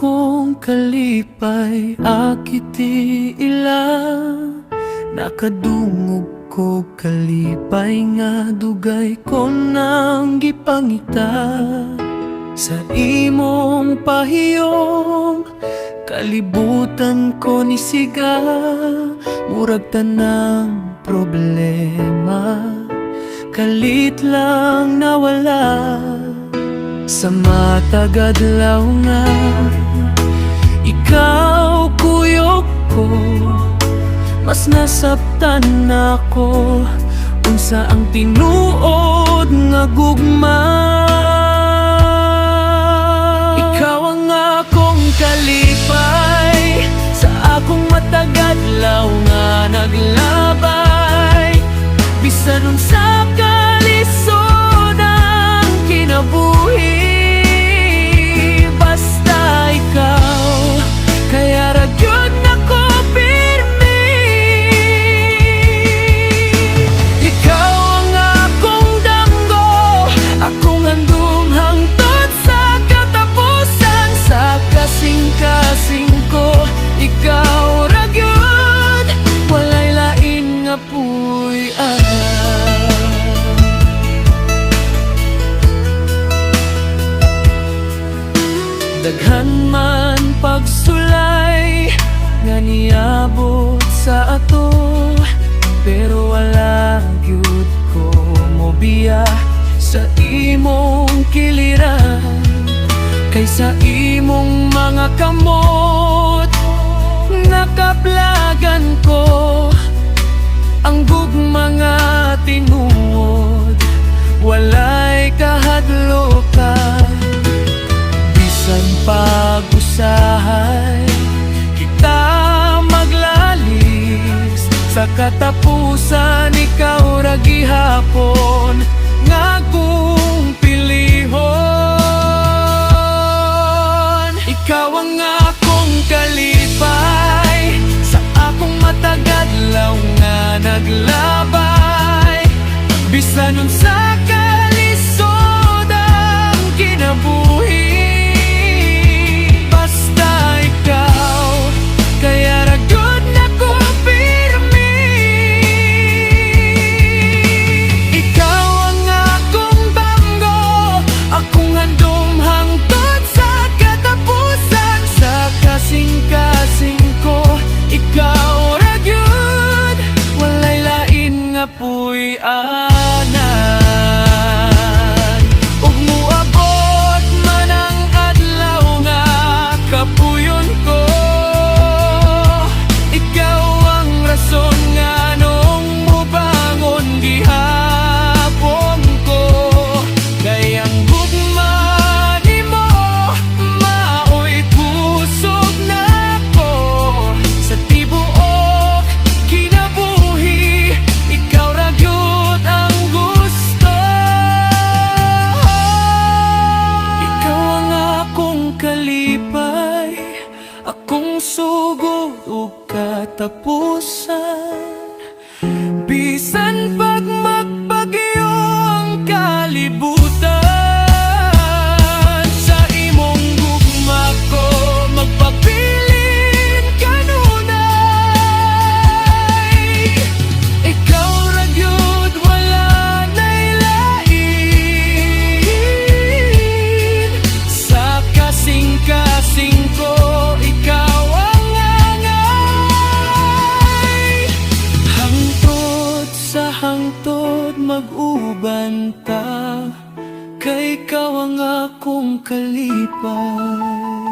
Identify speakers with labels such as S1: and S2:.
S1: akong kalipay, akiti ila nakadungog ko kalipay nga dugay ko nang gipangita sa imong pahiyong kalibutan ko ni siga. Murag tanang problema kalit lang nawala sa matag adlaw nga ikaw kuyok ko. Mas nasabtan ako unsa ang tinuod nga gugma. Ikaw ang akong kalipay sa akong matag adlaw nga naglabay. Bisan unsa kalisod ang kinabuhi, basta ikaw kaya ra gyud nako pirmi. Ikaw ang akong danggo, akong handom hangtod sa katapusan, sa kasing-kasing ko. Ikaw ra gyud, walay lain nga puy-an. Daghan man pagsulay nga niabot sa ato, pero wala gyud ko mobiya sa imong kiliran. Kaysa imong mga kamot nakaplagan ko ang gugma nga tinuod, walay kahadlokan. Bisan pag-usahay kita maglalis, sa katapusan ikaw ra gihapon nga kung pilihon. Ikaw ang akong kalipay sa akong matag adlaw nga naglabay. Bisan unsa kalisod ang kinabuhi, kaya ra gyud nako pirmi. Ikaw ang akong banggo, akong handom hangtod sa katapusan, sa kasing-kasing ko. Ikaw ra gyud, walay lain nga puy-anan. Ug moabot man ang adlaw nga kapuyon ko, rason nga nung mubangon gihapon ko. Kayang gugma nimo maoy kusog na ko sa tibuok kinabuhi. Ikaw ra gyud ang gusto, ikaw ang akong kalipay, akong sugod ug katapusan. Bisan pag magbagyo ang kalibutan, sa imong gugma ko magpabilin kanunay. Ikaw ra gyud, wala nay lain, sa kasing-kasing ko. Ikaw ang hangtod mag-uban ta, kay ikaw ang akong kalipay.